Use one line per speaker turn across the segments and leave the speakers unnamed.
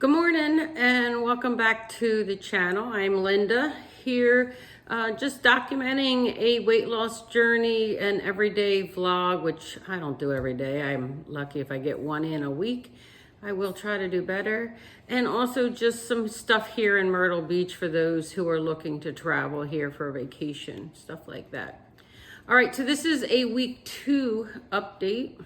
Good morning and welcome back to the channel. I'm Linda here, just documenting a weight loss journey and everyday vlog, which I don't do every day. I'm lucky if I get one in a week. I will try to do better. And also just some stuff here in Myrtle Beach for those who are looking to travel here for a vacation, stuff like that. All right, so this is a week 2 update.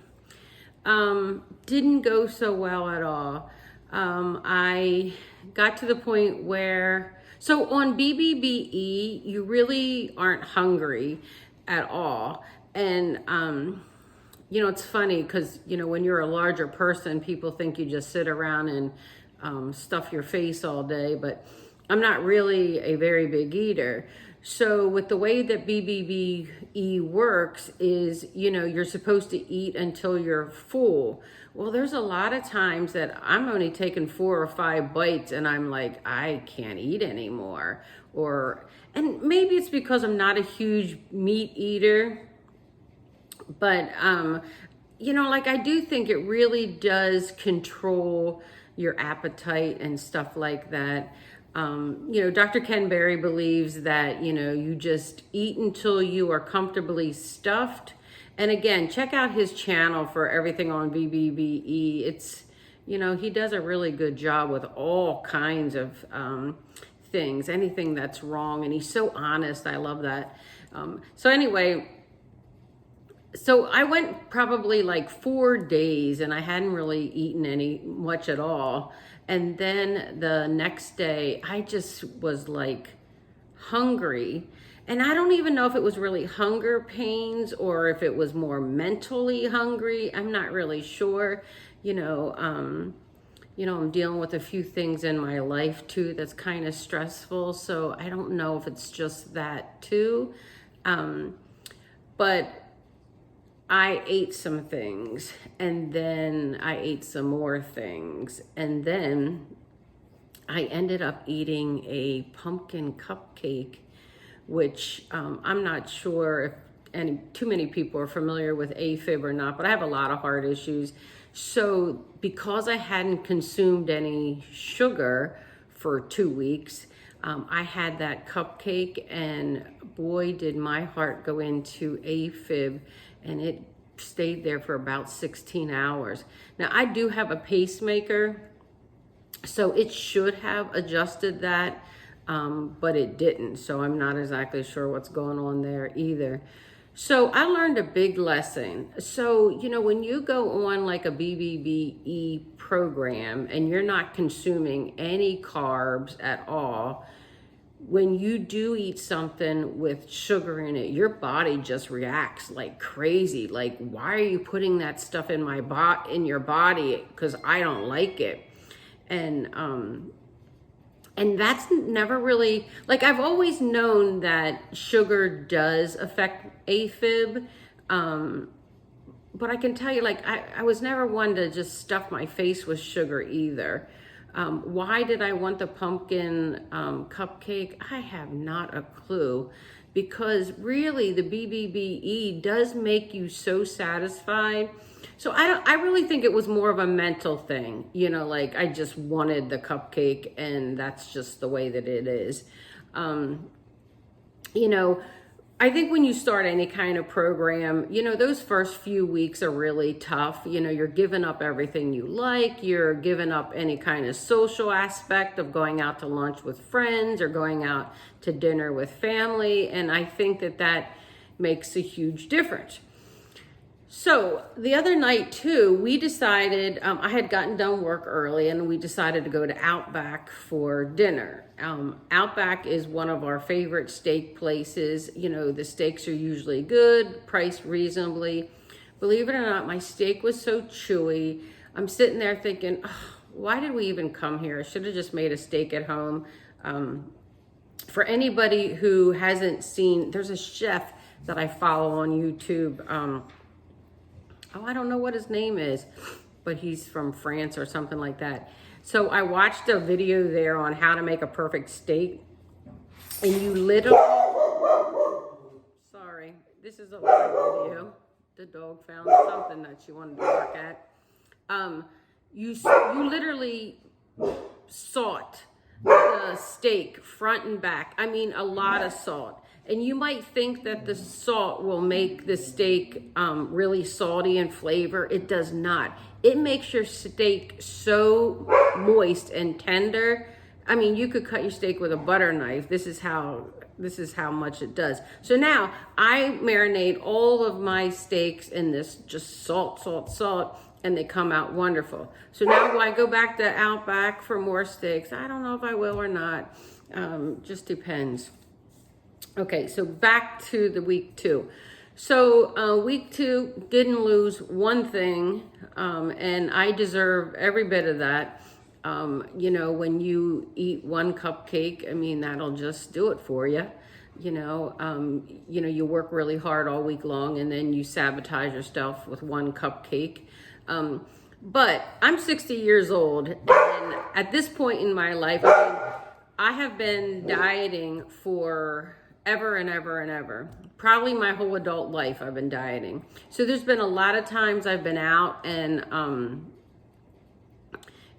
Didn't go so well at all. I got to the point where, so on BBBE, you really aren't hungry at all. And, it's funny because, when you're a larger person, people think you just sit around and stuff your face all day, but I'm not really a very big eater. So with the way that BBBE works is, you're supposed to eat until you're full. Well, there's a lot of times that I'm only taking 4 or 5 bites and I'm like, I can't eat anymore. And maybe it's because I'm not a huge meat eater, but, I do think it really does control your appetite and stuff like that. Dr. Ken Berry believes that, you just eat until you are comfortably stuffed. And again, check out his channel for everything on BBBE. It's, he does a really good job with all kinds of things, anything that's wrong. And he's so honest. I love that. So I went probably like 4 days and I hadn't really eaten much at all. And then the next day I just was like hungry. And I don't even know if it was really hunger pains or if it was more mentally hungry. I'm not really sure. I'm dealing with a few things in my life too that's kind of stressful. So I don't know if it's just that too. But I ate some things and then I ate some more things. And then I ended up eating a pumpkin cupcake, which I'm not sure if too many people are familiar with AFib or not, but I have a lot of heart issues. So because I hadn't consumed any sugar for 2 weeks, I had that cupcake and boy, did my heart go into AFib, and it stayed there for about 16 hours. Now I do have a pacemaker, so it should have adjusted that, but it didn't. So I'm not exactly sure what's going on there either. So I learned a big lesson. So, when you go on like a BBBE program and you're not consuming any carbs at all, when you do eat something with sugar in it, your body just reacts like crazy. Like, why are you putting that stuff in your body? Because I don't like it. And that's never really, like, I've always known that sugar does affect AFib. But I can tell you, like, I was never one to just stuff my face with sugar either. Why did I want the pumpkin cupcake? I have not a clue, because really the BBBE does make you so satisfied. So I really think it was more of a mental thing, like I just wanted the cupcake and that's just the way that it is. I think when you start any kind of program, those first few weeks are really tough. You're giving up everything you like. You're giving up any kind of social aspect of going out to lunch with friends or going out to dinner with family. And I think that makes a huge difference. So the other night too, we decided, I had gotten done work early and we decided to go to Outback for dinner. Outback is one of our favorite steak places. The steaks are usually good, priced reasonably. Believe it or not, my steak was so chewy. I'm sitting there thinking, oh, why did we even come here? I should have just made a steak at home. For anybody who hasn't seen, there's a chef that I follow on YouTube. I don't know what his name is, but he's from France or something like that. So I watched a video there on how to make a perfect steak. And you literally, sorry, this is a live video. The dog found something that she wanted to work at. You literally salt the steak front and back. I mean, a lot of salt. And you might think that the salt will make the steak really salty in flavor. It does not. It makes your steak so moist and tender. I mean, you could cut your steak with a butter knife. This is how much it does. So now I marinate all of my steaks in this just salt, and they come out wonderful. So now will I go back to Outback for more steaks? I don't know if I will or not. Just depends. Okay, so back to the week 2. So week 2 didn't lose one thing, and I deserve every bit of that. You know, when you eat one cupcake, I mean, that'll just do it for you. You know, you work really hard all week long, and then you sabotage yourself with one cupcake. But I'm 60 years old, and at this point in my life, I have been dieting for ever and ever and ever. Probably my whole adult life I've been dieting. So there's been a lot of times I've been out and,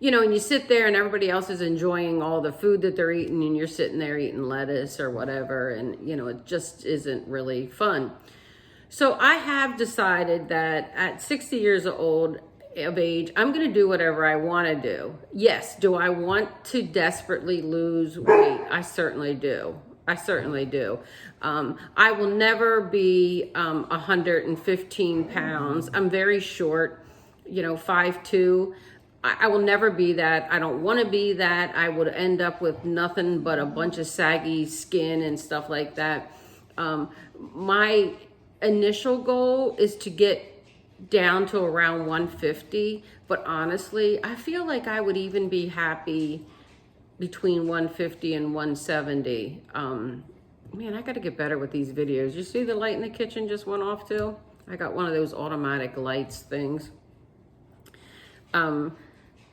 you know, and you sit there and everybody else is enjoying all the food that they're eating and you're sitting there eating lettuce or whatever. And, you know, it just isn't really fun. So I have decided that at 60 years of age, I'm going to do whatever I want to do. Yes. Do I want to desperately lose weight? I certainly do. I will never be 115 pounds. I'm very short, you know, 5'2". I will never be that. I don't want to be that. I would end up with nothing but a bunch of saggy skin and stuff like that. My initial goal is to get down to around 150, but honestly, I feel like I would even be happy between 150 and 170. Man, I got to get better with these videos. You see the light in the kitchen just went off too? I got one of those automatic lights things.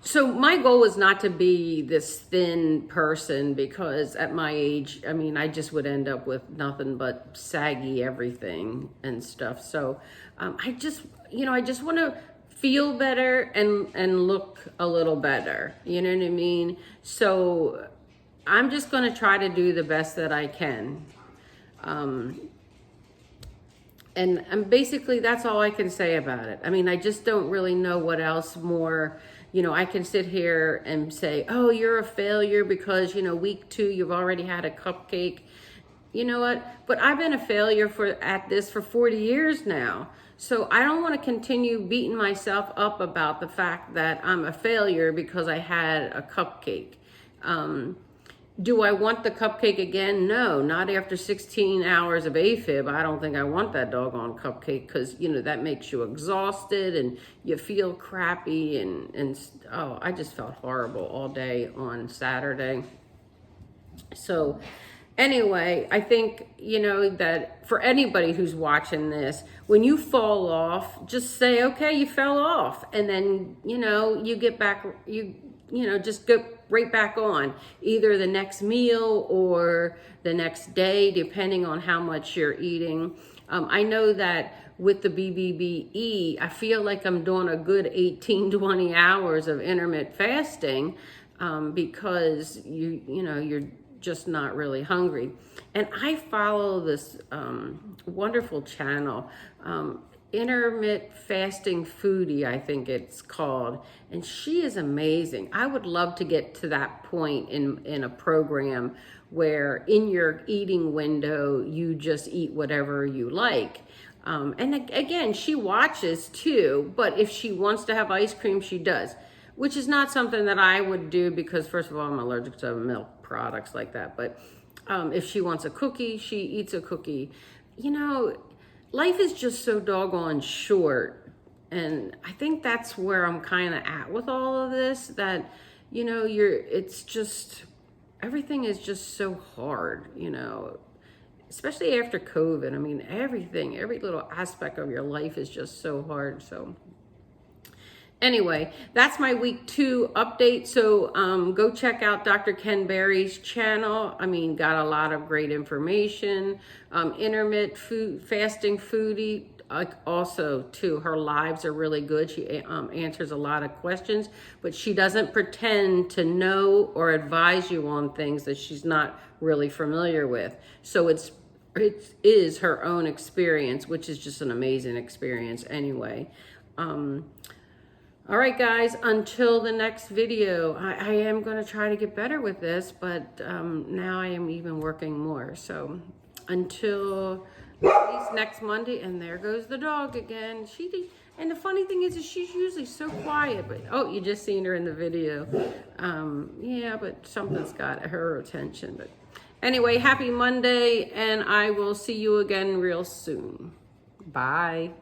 So my goal is not to be this thin person, because at my age, I mean, I just would end up with nothing but saggy everything and stuff. So I just want to feel better and look a little better. You know what I mean? So I'm just going to try to do the best that I can. And basically that's all I can say about it. I mean, I just don't really know what else more. You know, I can sit here and say, oh, you're a failure because, you know, week 2, you've already had a cupcake. You know what? But I've been a failure at this for 40 years now. So I don't want to continue beating myself up about the fact that I'm a failure because I had a cupcake. Do I want the cupcake again? No, not after 16 hours of AFib. I don't think I want that doggone cupcake because, you know, that makes you exhausted and you feel crappy and I just felt horrible all day on Saturday. So anyway, I think, you know, that for anybody who's watching this, when you fall off, just say, okay, you fell off. And then, you know, you get back, you know, just go right back on either the next meal or the next day, depending on how much you're eating. I know that with the BBBE, I feel like I'm doing a good 18, 20 hours of intermittent fasting because you know, you're just not really hungry. And I follow this wonderful channel, Intermittent Fasting Foodie, I think it's called, and she is amazing. I would love to get to that point in a program where in your eating window you just eat whatever you like. And again, she watches too, but if she wants to have ice cream, she does, which is not something that I would do because, first of all, I'm allergic to milk products like that. But if she wants a cookie, she eats a cookie. You know, life is just so doggone short. And I think that's where I'm kind of at with all of this, that, you know, it's just, everything is just so hard, you know, especially after COVID. I mean, every little aspect of your life is just so hard. So anyway, that's my week 2 update. So go check out Dr. Ken Berry's channel. I mean, got a lot of great information. Intermittent Fasting Foodie, also too, her lives are really good. She answers a lot of questions, but she doesn't pretend to know or advise you on things that she's not really familiar with. So it is her own experience, which is just an amazing experience anyway. All right, guys, until the next video, I am going to try to get better with this, but now I am even working more. So until at least next Monday, and there goes the dog again. And the funny thing is she's usually so quiet, but oh, you just seen her in the video. Yeah, but something's got her attention. But anyway, happy Monday, and I will see you again real soon. Bye.